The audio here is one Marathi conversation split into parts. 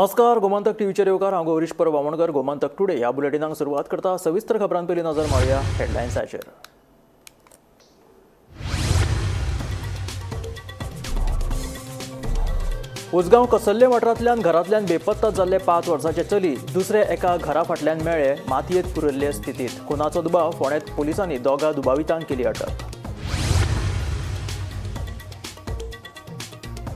नमस्कार, गोमंतक टीव्हीचे रेवकार हांव गौरीश परवामणकर. गोमंतक टुडे ह्या बुलेटिनाक सुरवात करता. सविस्तर खबरां पयलीं नजर मारूया हेडलायन्साचेर. उसगांव कसल्ले वाठारांतल्यान घरांतल्यान बेपत्ता जाल्ले 5 वर्सांचे चली दुसरे एका घरा फाटल्यान मेळ्ळे मातयेंत पुरिल्ले स्थितीत. खुनाचो दुबाव फोंडें पुलिसांनी दोगा दुबावितांक केली अटक.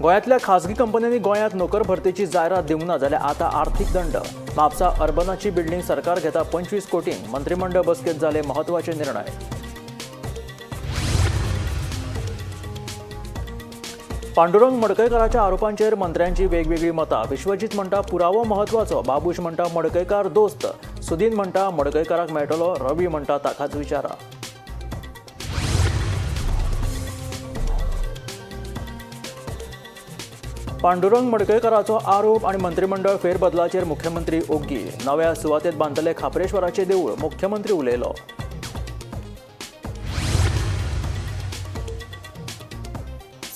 गोंयांतल्या खासगी कंपन्यांनी गोंयांत नोकर भरतेची जायरात दिवंक ना जाल्यार आतां आर्थीक दंड. म्हापसा अर्बनाची बिल्डींग सरकार घेता 25 कोटींक. मंत्रिमंडळ बसकेंत जाले म्हत्वाचे निर्णय. पांडुरंग मडकयकाराच्या आरोपांचेर मंत्र्यांची वेगवेगळी मतां. विश्वजीत म्हणटा पुरावो महत्वाचो, बाबूश म्हणटा मडकयकार दोस्त, सुदीन म्हणटा मडकयकाराक मेळटलो, रवी म्हणटा ताकाच विचारा. पांडुरंग मडकयकाराचो आरोप आनी मंत्रिमंडळ फेरबदलाचेर मुख्यमंत्री ओग्गी. नव्या सुवातेत बांदतले खापरेश्वराचें देवूळ, मुख्यमंत्री उलयलो.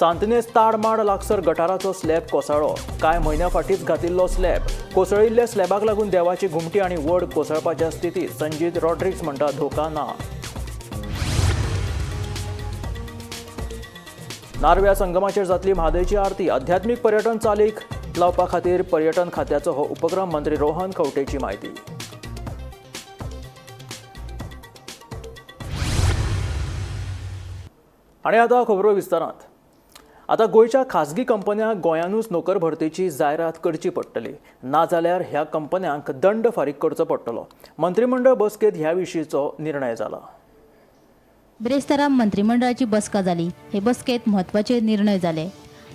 सांतनेज ताडमाड लागसर गटाराचो स्लॅब कोसळ्ळो. कांय म्हयन्या फाटींच घातिल्लो स्लॅब. कोसळिल्ल्या स्लॅबाक लागून देवाची घुमटी आनी व्हड कोसळपाच्या स्थितीत. संजीत रॉड्रिक्स म्हणटा धोका ना. नारव्या संगमाचेर जातली म्हादयची आरती. आध्यात्मीक पर्यटन चालीक लावपा खातीर पर्यटन खात्याचो हो उपक्रम. मंत्री रोहन खंवटेची म्हायती. आनी आतां खबरो विस्तारांत. आतां गोंयच्या खासगी कंपन्यांक गोंयानूच नोकर भरतेची जायरात करची पडटली, नाजाल्यार ह्या कंपन्यांक दंड फारीक करचो पडटलो. मंत्रिमंडळ बसकेंत ह्या विशींचो निर्णय जाला. ब्रेस्तारा मंत्रिमंडळाची बसका जाली. हे बसकेत म्हत्वाचे निर्णय जाले.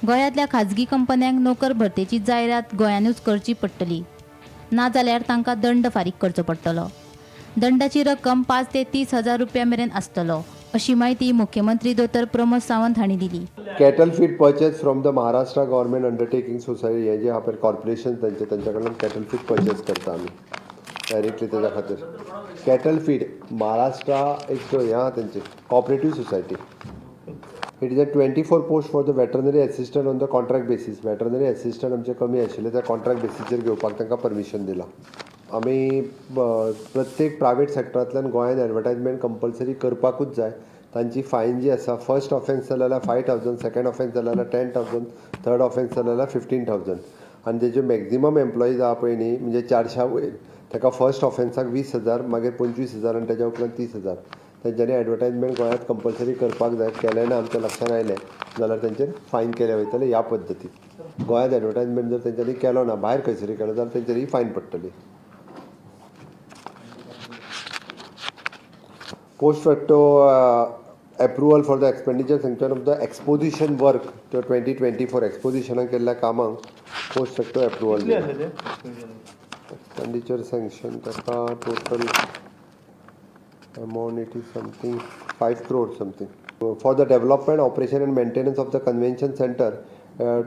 गोंयांतल्या खाजगी कंपन्यांक नोकर भरतेची जायरात गोंयानूच करची पडटली, नाजाल्यार तांकां दंड फारीक करचो पडटलो. दंडाची रक्कम 5 ते 30 हजार रुपया मेरेन आसतलो, अशी माहिती मुख्यमंत्री दोतर प्रमोद सावंत हांणी दिली. Cattle feed purchase from the Maharashtra government undertaking society हे जे हा कॉर्पोरेशन त्यांच्या कडल्यान कॅटल फीड परचेस करता आमी डायरेक्टली त्याच्या खातीर. कॅटल फीड महाराष्ट्रा एक ह्या त्यांची cooperative society. It is a 24 post for the veterinary assistant on the contract basis. Veterinary assistant आमचे कमी आशिल्ले, त्या कॉन्ट्रॅक्ट बेसीसचेर घेवपाक तांकां परमिशन दिलां. आमी प्रत्येक प्रायवेट सेक्टरांतल्यान गोंयांत एडवर्टायजमेंट कंपल्सरी करपाकूच जाय. तांची फायन जी आसा, फर्स्ट ऑफेन्स जाल्यार 5,000, सेकंड ऑफेन्स जाल्यार 10,000, थर्ड ऑफेन्स जाल्यार 15,000. आनी तेजे मॅक्झिमम एम्प्लॉईज आहा पळय न्ही, म्हणजे 400 वयर, ताका फर्स्ट ऑफेन्साक 20,000, मागीर 25,000 आनी तेच्या उपरांत 30,000. तेंच्यांनी एडवर्टायजमेंट गोंयांत कंपल्सरी करपाक जाय. केलें ना आमच्या लक्षान आयलें जाल्यार तेंचेर फायन केले वयतले. ह्या पद्दतीन गोंयांत एडवर्टायजमेंट जर तेंच्यांनी केलो ना, भायर खंयसरी केलो जाल्यार तेंचेर फायन पडटली. Post facto approval for the expenditure sanction of the exposition work. तो 2024 एक्सपोजिशनाक केल्ल्या कामांक पोस्ट फॅक्टो एप्रुवल दिला. एक्सपेंडिचर सँक्शन ताका total amount it is something 5 crore something for the development, operation and maintenance of the convention centre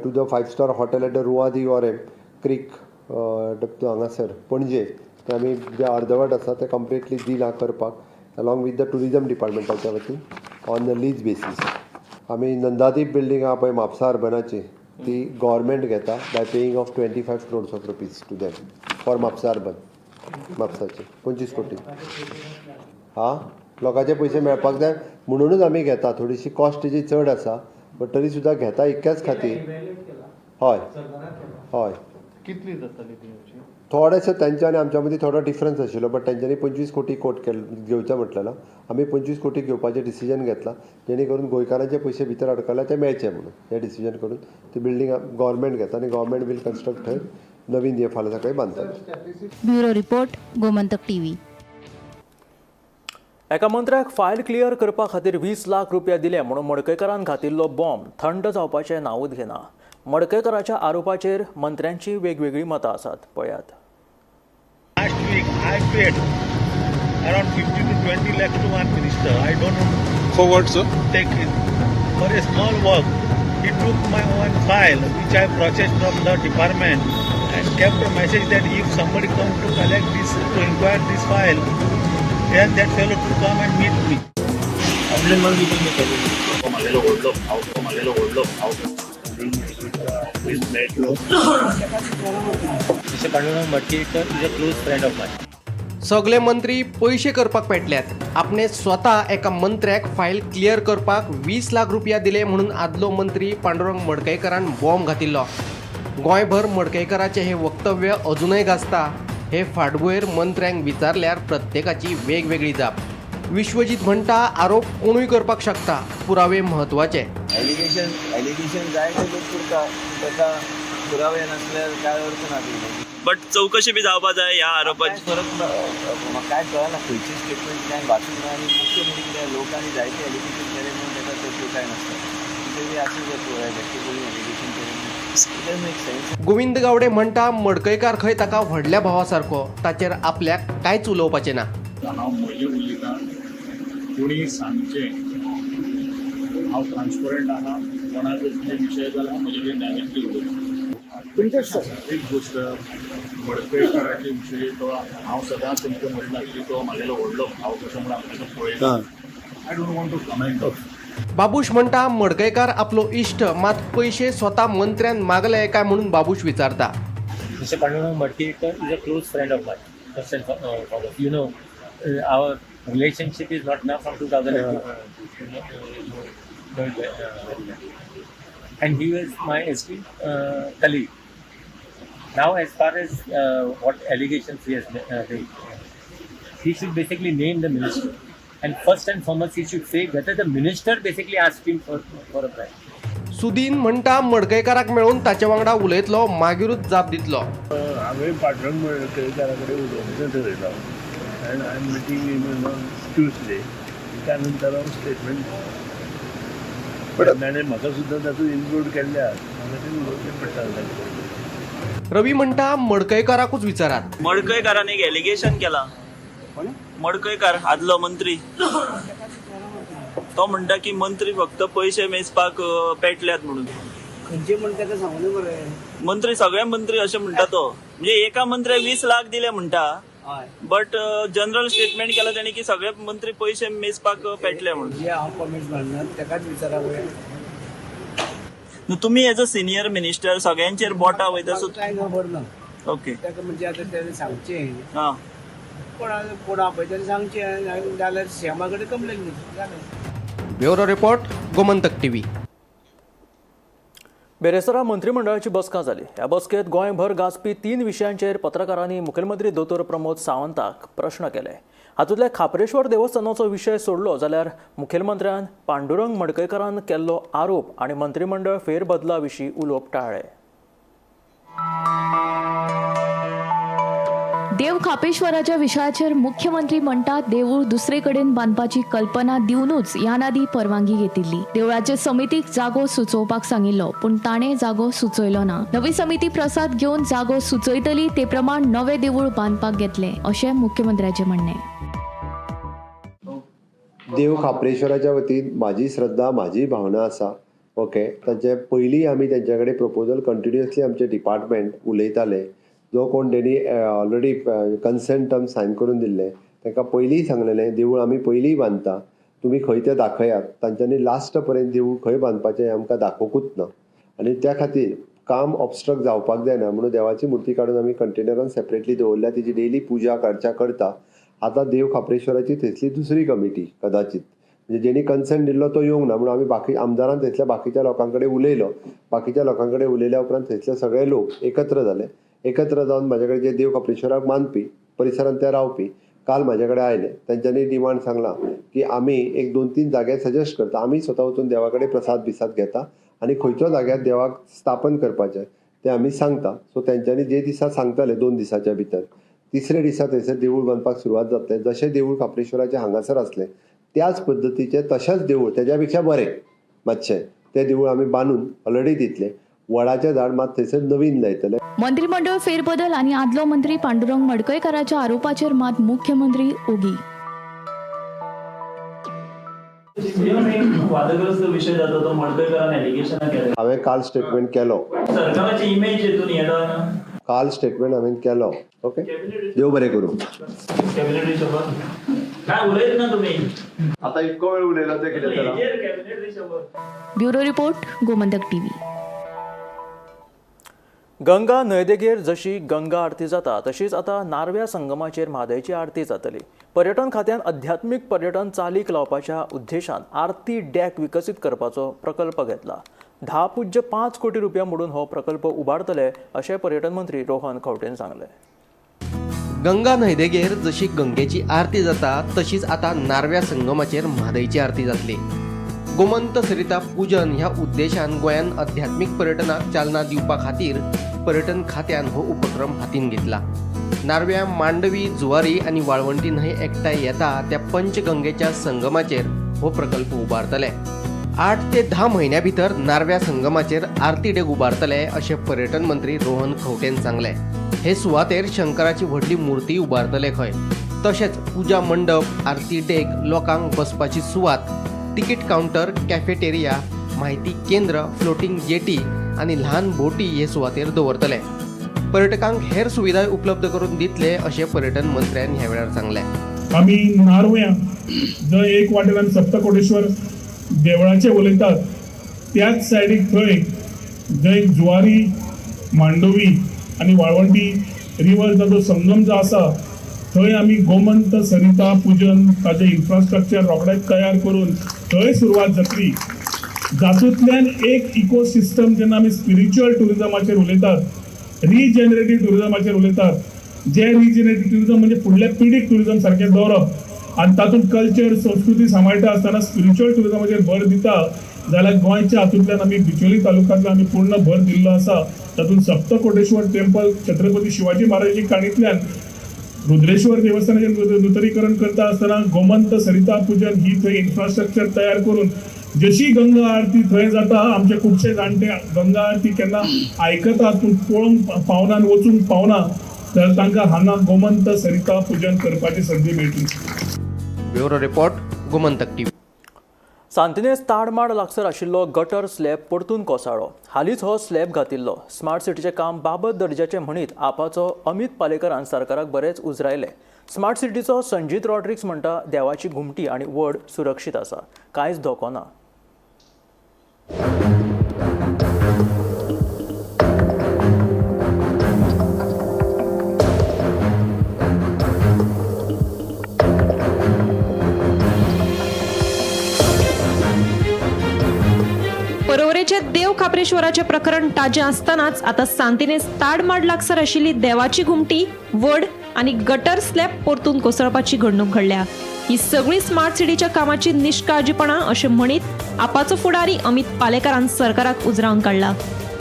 to the 5-star hotel at the रुआदी ऑरेम क्रीक हांगासर पणजे. ते आमी जे अर्दवट आसा ते कंप्लिटली दिलां करपाक, अलॉंग विथ द टुरिजम डिपार्टमेंटाच्या वतीन ऑन द लीज बेसीस. आमी नंदादीप बिल्डींग आहा पळय म्हापसा अर्बनाची, ती गव्हर्मेंट घेता by paying off 25 crores of rupees to them for Mapusa urban. म्हापसाचे 25 कोटी. हां, लोकांचे पयशे मेळपाक जाय म्हणूनच आमी घेता. थोडीशी कॉस्ट तेजी चड आसा, बट तरी सुद्दां घेता इतक्याच खातीर. हय हय, कितली जाताली ती? थोडेशें तेंच्या आनी आमच्या मदीं थोडो डिफरन्स आशिल्लो, बट तेंच्यांनी 25 कोटी कोट घेवचें म्हटलेलो. आमी 25 कोटी घेवपाचें डिसिजन घेतलां, जेणे करून गोंयकारांचे पयशे भितर अडकल्या ते मेळचे म्हणून. हें डिसिजन करून ती बिल्डींग गव्हर्मेंट घेता आनी गव्हर्मेंट वील कन्स्ट्रक्ट थंय नवीन हे फाल्यां सकाळीं बांदता. Bureau report, Gomantak TV. एका मंत्र्याक फायल क्लियर करपा खातीर 20 लाख रुपया दिले म्हणून मडकयकारान घातिल्लो बॉम्ब थंड जावपाचें नांवूच घेना. मडकयकाराच्या आरोपाचेर मंत्र्यांची वेगवेगळी मतां आसात. पळयात. Last week I paid around 50 to 20 lakhs to one minister. I don't know For what, sir? take it for a small work. He took my one file which I processed from the department and kept a message that if somebody comes to collect this, to inquire this file, then that fellow to come and meet me. Complaint Mr. Pandurang Madkekar is a close friend of mine. सगळे मंत्री पैसे करपाक पेटल्यात. आपणे स्वता एका मंत्र्याक फायल क्लियर करपाक 20 लाख रुपया दिले म्हणून आदलो मंत्री पांडुरंग मडकयकरान बॉम्ब घातिल्लो. गोंयभर मडकयकराचे हे वक्तव्य अजूनय गाजता. हे फाटभुंयेर मंत्र्यांक विचारल्यार प्रत्येकाची वेगवेगळी जाप. विश्वजीत म्हणटा आरोप कोणूय करपाक शकता, पुरावे म्हत्वाचे. एलिगेशन जाय ते लोक करता, ताका पुरावे नसल्यार काय अर्थ ना. बट चौकशी बी जावपा जाय ह्या आरोपाची. फरक म्हाका काय कळना खंयची स्टेटमेंट काय वाचूंक ना. आनी मुख्य म्हणजे कितें लोकांनी जायते एलिगेशन केले म्हणून ताका तशें काय नसता. कितें बी आसूं जाय इन्व्हेस्टिगेशन एलिगेशन केले it doesn't make sense. Govind Gawade म्हणटा मडकयकार खंय ताका व्हडल्या भावा सारको, ताचेर आपल्याक कांयच उलोवपाचें ना. हांव पयलीं उलयतां, कोणी सांगचें हांव ट्रान्सपरंट आहा. कोणाचो विशय जाल्यार हांव म्हजे कडेन डायरेक्टली उलयतां. एक गोश्ट मडकयकाराचे विशयी तो हांव सदांच तुमकां म्हटलां की तो म्हागेलो व्हडलो भाव कसो म्हणून हांव ताका पळयता. I don't want to comment. Babush म्हणटा मडकयकार आपलो इश्ट, मात पैसे स्वता मंत्र्यान मागले काय म्हणून बाबूश विचारता. Mr. Pandurang Madkekar is a close friend of mine. First and foremost, you know, our relationship is not now from 2002. And he was my esteemed colleague. Now, as far as what allegations he has made, he should basically name the minister. And first and foremost, he should say whether the minister basically asked him for a bribe. Sudin म्हणटा मडकयकाराक मेळून ताचे वांगडा उलयतलो, मागीरूच जाप दितलो. हांवें पांडुरंग मडकयकारा कडेन उलोवपाचें थरयलो. And I am meeting in on Tuesday. त्या नंतर हांव स्टेटमेंट ताणें म्हाका सुद्दां तातूंत इन्क्लूड केल्ले आसा. म्हाका तें उलोवचें पडटा. रवी म्हणटा मडकयकाराकूच विचारात. मडकयकारान एक एलिगेशन केला. मडकयकार आदलो मंत्री तो म्हणटा की मंत्री फक्त पैसे मेजपाक पेटल्यात म्हणून. खंयचे म्हण ताका सांगून मरे. मंत्री सगळे मंत्री अशें म्हणटा तो. म्हणजे एका मंत्र्याक 20 लाख दिले म्हणटा. बट जनरल स्टेटमेंट केला ताणी की सगळे मंत्री पैसे मेजपाक पेटले म्हणून. जे हांव कमेंट मारना ताकाच विचारा पळय. तुम्ही एज अ सिनियर मिनिस्टर सगळ्यांचेर बोटा वयता सो कांय खबर ना. ओके. ताका म्हणजे आतां तेणें सांगचें. हां. कोण आपयता सांगचें जाल्यार सीएमा कडेन कंप्लेन दिवची जालें. Bureau report, Gomantak TV. बेरेस्तारा मंत्रिमंडळाची बसका जाली. ह्या बसकेत गोंयभर गाजपी 3 विशयांचेर पत्रकारांनी मुखेलमंत्री दोतोर प्रमोद सावंताक प्रश्न केले. हातूंतल्या खापरेश्वर देवस्थानाचो विशय सोडलो जाल्यार मुखेलमंत्र्यान पांडुरंग मडकयकारान केल्लो आरोप आनी मंत्रिमंडळ फेरबदला विशीं उलोवप टाळ्ळे. देव खापेश्वराच्या विशयाचेर मुख्यमंत्री म्हणटात देवूळ दुसरे कडेन बांदपाची कल्पना दिवनूच ह्या नादी परवानगी घेतिल्ली. देवळाचे समितीक जागो सुचोवपाक सांगिल्लो, पूण ताणें जागो सुचयलो ना. नवी समिती प्रसाद घेवन जागो सुचयतली ते प्रमाण नवें देवूळ बांदपाक घेतले, अशें मुख्यमंत्र्याचें म्हणणें. देव खापरेश्वराच्या वतीन म्हाजी श्रद्धा, म्हाजी भावना आसा. ओके, ताचे पयलीं आमी तेंच्या कडेन प्रपोजल कंटिन्युअसली आमचे डिपार्टमेंट उलयताले. जो कोण तेणी ऑलरेडी कन्सेंट टर्म सायन करून दिल्ले तांकां पयलीं सांगलेलें देवूळ आमी पयलीं बांदता, तुमी खंय तें दाखयात. तांच्यांनी लास्ट पर्यंत देवूळ खंय बांदपाचें हें आमकां दाखोवंकूच ना. आनी त्या खातीर काम ऑबस्ट्रक्ट जावपाक जायना म्हणून देवाची मुर्ती काडून आमी कंटेनरान सेपरेटली दवरल्या. तिची डेली पुजा करच्या करता. आतां देव खापरेश्वराची थंयसली दुसरी कमिटी कदाचित म्हणजे जेणी कन्सेंट दिल्लो तो येवंक ना म्हणून आमी बाकी आमदारान थंयसल्या बाकीच्या लोकां कडेन उलयलो. बाकीच्या लोकां कडेन उलयल्या उपरांत थंयसले सगळे लोक एकत्र जाले. एकत्र जावन म्हाजे कडेन जे देव खापरेश्वराक मानपी परिसरांत ते रावपी काल म्हाजे कडेन आयले. तेंच्यांनी डिमांड सांगला की आमी एक 2-3 जागे सजेस्ट करता. आमी स्वता वचून देवा कडेन प्रसाद बिसाद घेता आनी खंयच्या जाग्यार देवाक स्थापन करपाचें तें आमी सांगता. सो तेंच्यांनी जे दिसा सांगताले 2 दिसाच्या भितर, तिसऱ्या दिसा थंयसर देवूळ बांदपाक सुरवात जातलें. जशें देवूळ खापरेश्वराचें हांगासर आसलें त्याच पद्दतीचें तशेंच देवूळ तेज्या पेक्षा बरें मातशें तें देवूळ आमी बांदून ऑलरेडी दितलें. वडाचें झाड मात थंयसर नवीन लायतले. मंत्रिमंडळ फेरबदल आणि आदलो मंत्री पांडुरंग मडकयकाराच्या आरोपाचेर मात मुख्यमंत्री ओगी. वादग्रस्त विषय जाता तो मडकयकारान एलिगेशन केलें. हांवें काल स्टेटमेंट केलो. सरकाराची इमेज हेतून येता. काल स्टेटमेंट हांवें केलो. ओके, देव बरें करूं. कॅबिनेट सोबत काय उलयत ना तुमी. आतां इतको वेळ उलयलो तें कितें जालां. Bureau report, Gomantak TV. Ganga न्हंयदेगेर जशी गंगा आरती जाता तशीच आता नारव्या संगमाचेर म्हादयची आरती जातली. पर्यटन खात्यान अध्यात्मीक पर्यटन चालीक लावपाच्या उद्देशान आरती डॅक विकसीत करपाचो प्रकल्प घेतला. 10.5 कोटी रुपया मोडून हो प्रकल्प उबारतले अशें पर्यटन मंत्री रोहन खंवटेन सांगले. गंगा न्हंयदेगेर जशी गंगेची आरती जाता तशीच आता नारव्या संगमाचेर म्हादयची आरती जातली. गोमंत सरिता पूजन ह्या उद्देशान गोंयान अध्यात्मीक पर्यटनाक चालना दिवपा खातीर पर्यटन खात्यान हो उपक्रम हातीन घेतला. नारव्या, मांडवी, जुवारी आनी वाळवंटी न्हंय एकठांय येता त्या पंचगंगेच्या संगमाचेर हो प्रकल्प उबारतले. 8 ते 10 म्हयन्या भितर नारव्या संगमाचेर आरती डेग उबारतले अशें पर्यटन मंत्री रोहन खंवटेन सांगले. हे सुवातेर शंकराची व्हडली मुर्ती उबारतले खंय. तशेंच पुजा मंडप, आरती डेग, लोकांक बसपाची सुवात, तिकीट काउंटर, कॅफेटेरिया, माहिती केंद्र, फ्लोटिंग जेटी आनी ल्हान बोटी हे सुवातेर दवरतले. पर्यटकांक हेर सुविधा उपलब्ध करून दितले अशें पर्यटन मंत्र्यान ह्या वेळार सांगले. आमी नारव्या जंय एक वाटेल्यान सप्तकोटेश्वर देवळाचे उलयतात त्याच सायडीक थंय जंय जुवारी, मांडोवी आनी वाळवंटी रिवर जो संगम जो आसा थंय आमी गोमंत सरिता पूजन ताजें इन्फ्रास्ट्रक्चर रोखडेंच तयार करून थंय सुरवात जातली. जातूंतल्यान एक इकोसिस्टम जेन्ना आमी स्पिरिच्युअल टुरिजमाचेर उलयतात, रिजेनरेटीव टुरिजमाचेर उलयतात, जे रिजेनरेटीव टुरिजम म्हणजे फुडल्या पिढीक टुरिजम सारकें दवरप आनी तातूंत कल्चर, संस्कृती सांबाळटा आसतना स्पिरिच्युअल टुरिजमाचेर भर दिता जाल्यार गोंयच्या हातूंतल्यान आमी बिचोली तालुक्यांतल्यान आमी पूर्ण भर दिल्लो आसा. तातूंत सप्तकोटेश्वर टेम्पल छत्रपती शिवाजी महाराजाची काणयेंतल्यान रुद्रेश्वर देवस्थानाचें नूतनीकरण करता आसतना गोमंत सरिता पूजन ही थंय इन्फ्रास्ट्रक्चर तयार करून जशी गंगा आरती थंय जाता, आमचे खुबशे जाणटे गंगा आरती केन्ना आयकतात पूण पळोवंक पावना, वचूंक पावना, जाल्यार तांकां हांगा गोमंत सरिता पूजन करपाची संदी मेळटली. Bureau report, Gomantak TV. Santinez ताडमाड लागसर आशिल्लो गटर स्लॅब परतून कोसळ्ळो. हालींच हो स्लॅब घातिल्लो. स्मार्ट सिटीचें काम बाबत दर्जाचें म्हणीत आपाचो अमित पालेकरान सरकाराक बरेच उजरायले. स्मार्ट सिटीचो संजीत रॉड्रिक्स म्हणटा देवाची घुमटी आनी व्हड सुरक्षीत आसा, कांयच धोको ना. परवरेचे देव खापरेश्वराचे प्रकरण ताजे असतानाच आता सांतिनेज ताडमाड लागसर आशिल्ली देवाची घुमटी, वड आणि गटर स्लॅब परतून कोसळपाची घडणूक घडल्या. ही सगळी स्मार्ट सिटीच्या कामाची निष्काळजीपणा अशें म्हणीत आपाचो फुडारी अमित पालेकरान सरकाराक उजरावन काडला.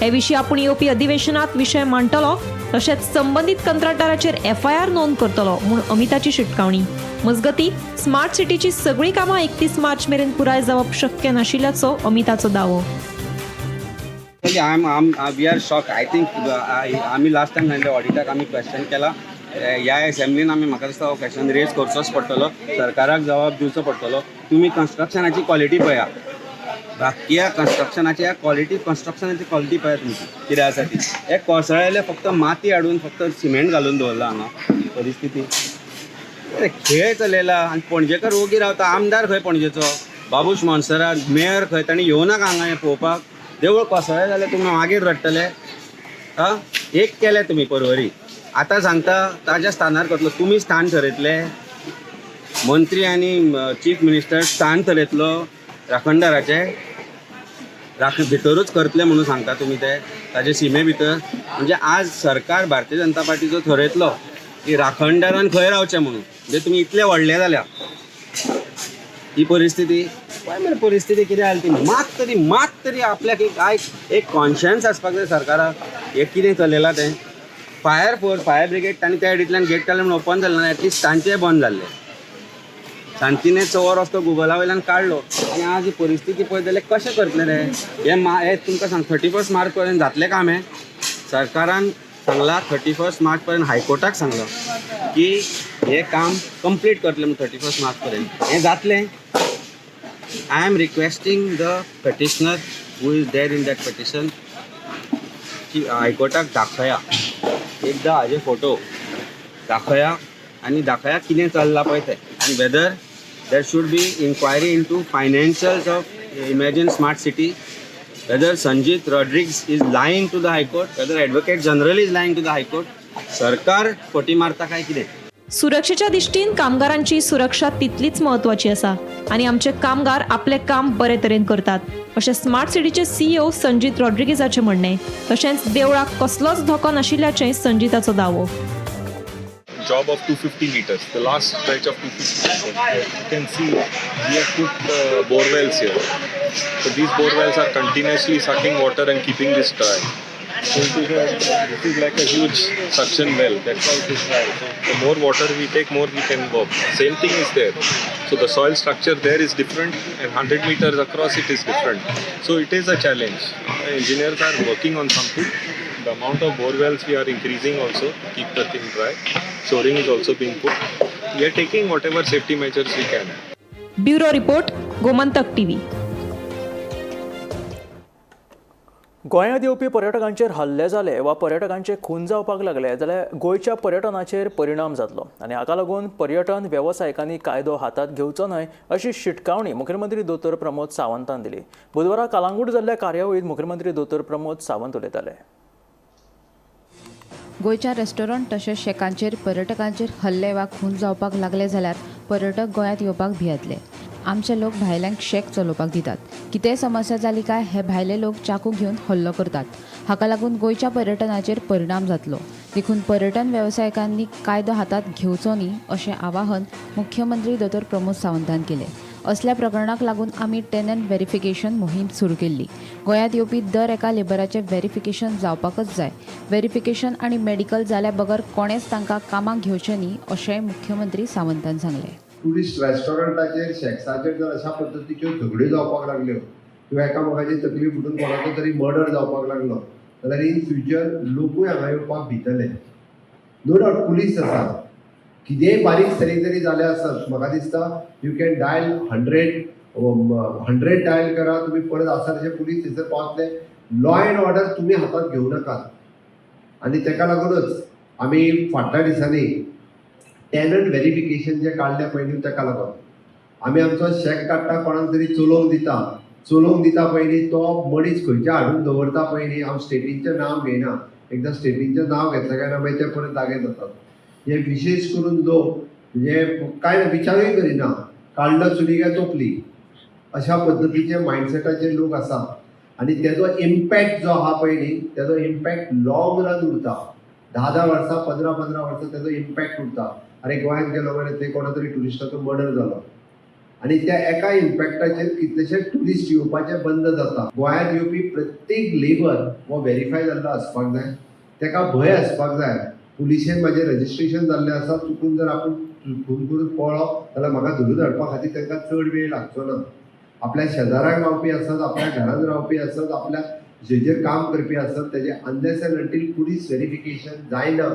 हे विशीं आपूण येवपी अधिवेशनात विशय मांडटलो तशेंच संबंदीत कंत्राटदाराचेर FIR नोंद करतलो म्हूण अमिताची शिटकावणी. मजगती स्मार्ट सिटीची सगळी कामां 31 मार्च मेरेन पुराय जावप शक्य नाशिल्ल्याचो अमिताचो दावो. We are shock. I think आम्ही लास्ट टायम हांवें ऑडिटाक आमी क्वेश्चन केला. ह्या असेंब्लीन आमी म्हाका दिसता हो क्वेश्चन रेज करचोच पडटलो, सरकाराक जबाब दिवचो पडटलो. तुमी कन्स्ट्रक्शनाची क्वॉलिटी पळया, बाकी कन्स्ट्रक्शनाची कन्स्ट्रक्शनाची क्वॉलिटी पळया तुमची कितें आसा ती. हे कोसळ्ळेले फक्त माती हाडून फक्त सिमेंट घालून दवरला हांगा परिस्थिती. खेळ चलयला आनी पणजेकर ओगी रावता. आमदार खंय पणजेचो, बाबूश मोन्सरात, मेयर खंय, ताणी येवनाका हांगा हें पळोवपाक. देवूळ कोसळ्ळें जाल्यार तुमी मागीर रडटले. एक केलें तुमी परवरी, आतां सांगता ताज्या स्थानार करतलो. तुमी स्थान ठरयतले, मंत्री आनी चीफ मिनिस्टर स्थान ठरयतलो राखणदाराचे, भितरूच करतले म्हणून सांगता तुमी ते ताजे सीमे भितर. म्हणजे आज सरकार भारतीय जनता पार्टीचो ठरयतलो की राखणदारान खंय रावचें म्हणून. म्हणजे तुमी इतले व्हडले जाल्या ही परिस्थिती. पळय मरे परिस्थिती कितें जाली ती. मात तरी आपल्याक एक कॉन्शियन्स आसपाक जाय सरकाराक हें कितें चलयलां तें. फायर फोर्स, फायर ब्रिगेड तांणी त्या एडिंतल्यान गेट काडलें म्हणून ओपन जालें ना, एटलिस्ट तांचेंय बंद जाल्लें. सांतिनेजचो रस्तो गुगला वयल्यान काडलो आनी आज ही परिस्थिती पळयत जाल्यार कशें करतले रे हे तुमकां सांग. 31 मार्च पर्यंत जातलें काम हें. सरकारान सांगलां 31 मार्च पर्यंत हायकोर्टाक सांगलां की हे काम कंप्लीट करतलें म्हणून 31 मार्च पर्यंत. हें जातलें. I am requesting the petitioner who is there in that petition की हायकोर्टाक दाखया, एकदां हाजे फोटो दाखया आनी दाखया कितें चल्लां पळय तें. आनी whether there should be inquiry into financials of Imagine Smart City whether Sanjit Rodriguez is lying to the High Court, whether Advocate General is lying to the High Court. सरकार फटी मारता काय कितें? सुरक्षेच्या दिश्टीन कामगारांची सुरक्षा तितलीच महत्वाची आसा आणि आमचे कामगार आपले काम बरे तरेन करतात अशें स्मार्ट सिटीचे CEO संजीत रॉड्रिगेजाचें म्हणणें. तशेंच देवळाक कसलोच धोको नाशिल्ल्याचें संजीताचो दावो. Job of 250 meters, the last stretch of 250 meters. You can see we have put bore wells here. So these bore wells are continuously sucking water and keeping this dry. So this is like a huge suction well. That's why it is dry. So the more water we take, more we can work. Same thing is there. So the soil structure there is different, and 100 meters across it is different. So it is a challenge. Engineers are working on something. The amount of bore wells we are increasing also to keep the thing dry. Shoring is also being put. We are taking whatever safety measures we can. Bureau report, Gomantak TV. गोंयांत येवपी पर्यटकांचेर हल्ले जाले वा पर्यटकांचे खून जावपाक लागले जाल्यार गोंयच्या पर्यटनाचेर परिणाम जातलो आनी हाका लागून पर्यटन वेवसायिकांनी कायदो हातांत घेवचो न्हय अशी शिटकावणी मुखेलमंत्री दोतोर प्रमोद सावंतान दिली. बुधवारा कालांगूट जाल्ल्या कार्यावळींत मुखेलमंत्री दोतोर प्रमोद सावंत उलयताले. गोंयच्या रेस्टॉरंट तशेंच शेकांचेर पर्यटकांचेर हल्ले वा खून जावपाक लागले जाल्यार पर्यटक गोंयांत येवपाक भियेतले. आमचे लोक भायल्यांक शेक चलोवपाक दितात. कितेंय समस्या जाली काय हे भायले लोक चाकू घेवन हल्लो करतात. हाका लागून गोंयच्या पर्यटनाचेर परिणाम जातलो. देखून पर्यटन वेवसायिकांनी कायदो हातांत घेवचो न्ही अशें आवाहन मुख्यमंत्री दोतोर प्रमोद सावंतान केलें. असल्या प्रकरणाक लागून आमी टेनंट व्हेरिफिकेशन मोहीम सुरू केल्ली. गोंयांत येवपी दर एका लेबराचें व्हेरिफिकेशन जावपाकच जाय. व्हेरिफिकेशन आनी मेडिकल जाल्या बगर कोणेच तांकां कामाक घेवचें न्ही अशेंय मुख्यमंत्री सावंतान सांगलें. टुरिस्ट रेस्टॉरंटाचेर शेक्साचेर जर अशा पद्दतीच्यो झगड्यो जावपाक लागल्यो किंवा एकामेकाची तकली फुटून कोणाचो तरी मर्डर जावपाक लागलो जाल्यार इन फ्युचर लोकूय हांगा येवपाक भितले. नो डावट पुलीस आसा, कितेंय बारीक सारीक जरी जालें आसत म्हाका दिसता यू कॅन डायल 100 डायल करा, तुम्ही परत आसा तशें पुलीस थंयसर पावतले. लॉ अँड ऑर्डर तुमी हातांत घेवं नाकात. आनी ताका लागूनच आमी फाटल्या दिसांनी टेनंट व्हेरिफिकेशन जें काडलें पळय न्ही ताका लागून आमी आमचो शेक काडटा कोणाक तरी चलोवंक दिता पयलीं तो मनीस खंयच्या हाडून दवरता पयलीं हांव स्टेटीचें नांव घेयना. एकदां स्टेटीचें नांव घेतलें काय ना मागीर ते परत जागे जातात. हे विशेश करून लोक म्हणजे कांय विचारूय करिना, काडलो चुली काय तोपली अशा पद्दतीचे मायंडसेटाचे लोक आसा. आनी तेजो इम्पॅक्ट जो आहा पळय न्ही तेजो इम्पॅक्ट लॉंग रन उरता. 10 वर्सां 15 वर्सां तेजो इम्पॅक्ट उरता. अरे गोंयांत गेलो मरे थंय कोणा तरी टुरिस्टाचो मर्डर जालो आनी त्या एका इम्पॅक्टाचेर कितलेशे टुरिस्ट येवपाचे बंद जाता. गोंयांत येवपी प्रत्येक लेबर हो व्हेरीफाय जाल्लो आसपाक जाय. ताका भंय आसपाक जाय. पुलिशेन म्हाजें रजिस्ट्रेशन जाल्लें आसा, चुकून जर आपूण फोन करून पळो जाल्यार म्हाका धरून हाडपा खातीर तांकां चड वेळ लागचो ना. आपल्या शेजाराक रावपी आसत, आपल्या घरांत रावपी आसत, आपल्या जेजेर काम करपी आसत, तेजे unless end until police verification जायना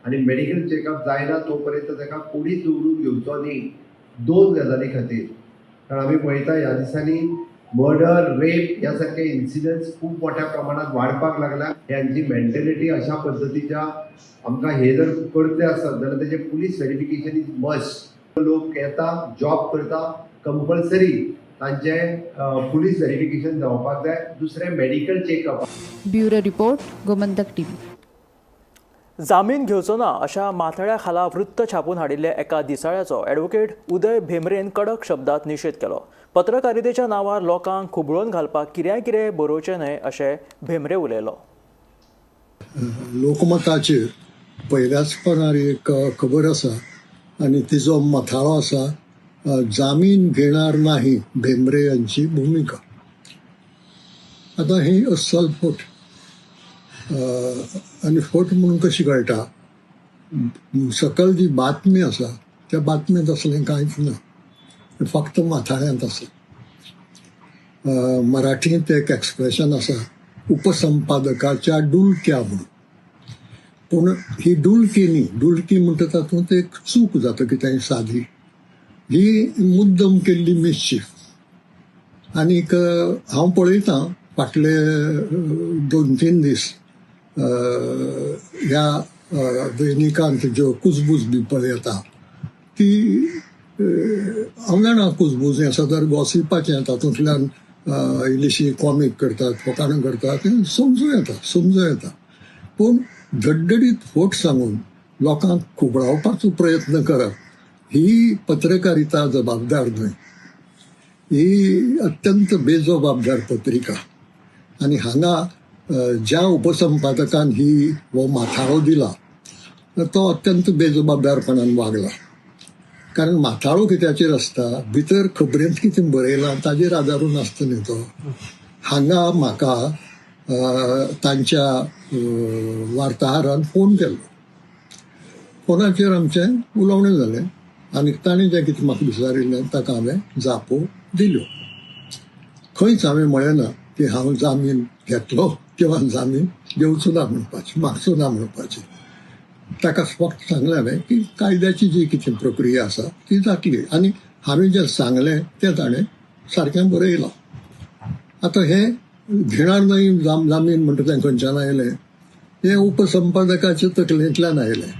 आनी मेडिकल चेकअप जायना तो पर्यंत ताका कोणीच दवरून घेवचो न्ही. 2 गजाली खातीर. कारण आमी पळयता ह्या दिसांनी मर्डर, रेप ह्या सारके इन्सिडंट्स खूब मोठ्या प्रमाणात वाडपाक लागल्या. ह्यांची मेंटेलिटी अशा पद्दतीच्या आमकां हे जर करचे आसत जाल्यार तेजे पुलीस व्हेरिफिकेशन इज मस्ट. लोक येता, जॉब करता, कंपल्सरी तांचे पुलीस व्हेरिफिकेशन जावपाक जाय. दुसरें medical checkup. Bureau report, Gomantak TV. जामीन घेवचो ना अशा माथळ्या खाला वृत्त छापून हाडिल्ल्या एका दिसाळ्याचो ॲडव्होकेट उदय भेंब्रेन कडक शब्दांत निशेध केलो. पत्रकारितेच्या नांवार लोकांक खुबळोवन घालपाक कितें बरोवचें न्हय अशें भेंब्रे उलयलो. लोकमताचेर पयल्याच पानार एक खबर आसा आनी तिजो मथाळो आसा जामीन घेणार नाही भेंब्रे यांची भूमिका. आता ही अस्सल फोट आनी फोट म्हणून कशी कळटा सकल जी बातमी आसा त्या बातमेंत असलें कांयच ना, फक्त माथाळ्यांत आसा. मराठींत एक एक्सप्रेशन आसा उपसंपादकाच्या डुलक्या म्हणून. पूण ही डुलकी न्ही, डुलकी म्हणटा तातूंत एक चूक जाता कितें सादी, ही मुद्दम केल्ली मिसचीफ. आनीक हांव पळयतां फाटले 2-3 दीस ह्या दैनिकांत ज्यो कुजबूज बी पळयता ती हांव जाणा कुजबूज हें सदर गॉसिपाचें तातूंतल्यान इल्लीशी कॉमीक करतात फकाणां करतात हें समजूं येता पूण धडधडीत फोट सांगून लोकांक खुबळावपाचो प्रयत्न करप ही पत्रकारिता जबाबदार न्हय. ही अत्यंत बेजबाबदार पत्रिका आनी हांगा ज्या उपसंपादकान हो माथाळो दिला तो अत्यंत बेजबाबदारपणान वागला. कारण माथाळो कित्याचेर आसता भितर खबरेंत कितें बरयलां ताजेर आदारून आसता न्ही तो. हांगा म्हाका तांच्या वार्ताहरान फोन केल्लो. फोनाचेर आमचें उलोवणें जालें आनी ताणें जें कितें म्हाका विचारिल्लें ताका हांवें जापो दिल्यो. खंयच हांवें म्हळें ना की हांव जामीन घेतलो किंवा जामीन घेवचो ना म्हणपाचें मागचो ना म्हणपाचें. ताका फक्त सांगलें हांवें की कायद्याची जी कितें प्रक्रिया आसा ती जातली आनी हांवें जें सांगलें तें ताणें सारकें बरयलां. आतां हें घेणार नाही जामीन म्हणटा तें खंयच्यान आयलें हें उपसंपादकाच्या तकलेंतल्यान आयलें.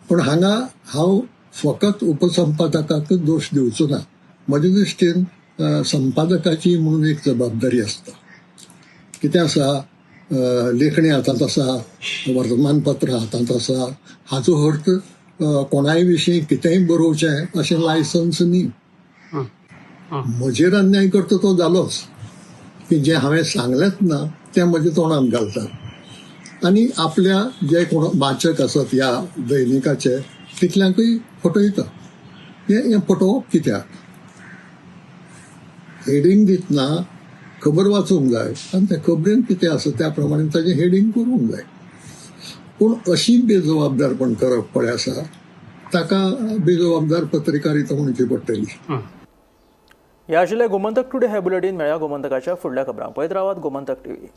पूण हांगा हांव फकत उपसंपादकाक दोश दिवचो ना. म्हजे दृश्टीन संपादकाची म्हणून एक जबाबदारी आसता. कितें आसा लेखणी हातांत आसा वर्तमानपत्र हातांत आसा हाचो अर्थ कोणाय विशीं कितेंय बरोवचें अशें लायसन्स न्ही. म्हजेर अन्याय करता तो जालोच की जें हांवें सांगलेंच ना तें म्हज्या तोंडांत घालता आनी आपल्या जे कोण वाचक आसत ह्या दैनिकाचे तितल्यांकूय फटयता. हें फटोवप कित्याक? हेडींग दितना खबर वाचूंक जाय आनी त्या खबरेन कितें आसा त्या प्रमाणे ताजें हेडींग करूंक जाय. पूण अशी बेजबाबदारपण करप पळय आसा ताका बेजबाबदार पत्रकारिता म्हणची पडटली. हे आशिल्ले गोमंतक टुडे हे बुलेटीन. मेळ्या गोमंतकाच्या फुडल्या खबरांक. पळयत रावात गोमंतक टीव्ही.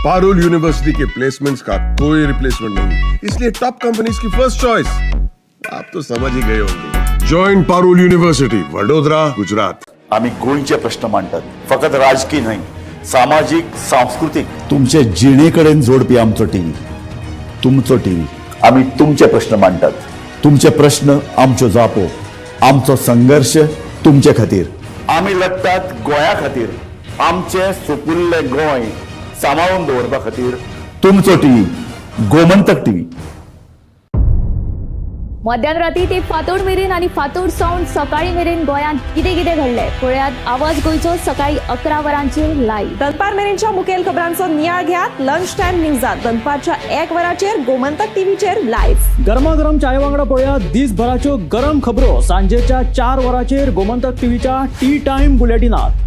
पारुल यूनिवर्सिटी के प्लेसमेंट्स का कोई रिप्लेसमेंट नहीं, इसलिए टॉप कंपनीज की फर्स्ट चॉइस आप तो समझ ही गए होंगे. Join Parul university, Vadodara, Gujarat. आम्ही गोंयचे प्रश्न मांडटात, फकत राजकीय न्हय, सामाजिक सांस्कृतिक. तुमचे जिणेकडेन जोडपी आमचो टीव्ही, तुमचो टीव्ही. आम्ही तुमचे प्रश्न मांडटात, तुमचे प्रश्न आमच्यो जापो, आमचो संघर्ष तुमचे खातीर. आम्ही लढटात गोंया खातीर, आमचे सोपुल्ले गोंय सांबाळून दवरपा खातीर. तुमचो टीव्ही, गोमंतक टीव्ही. मध्यानराती ते फातोड मेरेन आणि फातोड सावन सकाळी मेरेन गोंयांत कितें कितें घडलें पळयात आवाज गोंयचो सकाळी 11 वरांचेर लायव्ह. दनपार मेरेनच्या मुखेल खबरांचो नियाळ घेयात लंच टायम न्यूजात दनपारच्या 1 वराचेर गोमंतक टीव्हीचेर लायव्ह. गरमागरम चाय वांगडा पळयात दीसभराच्यो गरम खबरो सांजेच्या 4 वरांचेर गोमंतक टीव्हीच्या टी टाइम बुलेटिनात.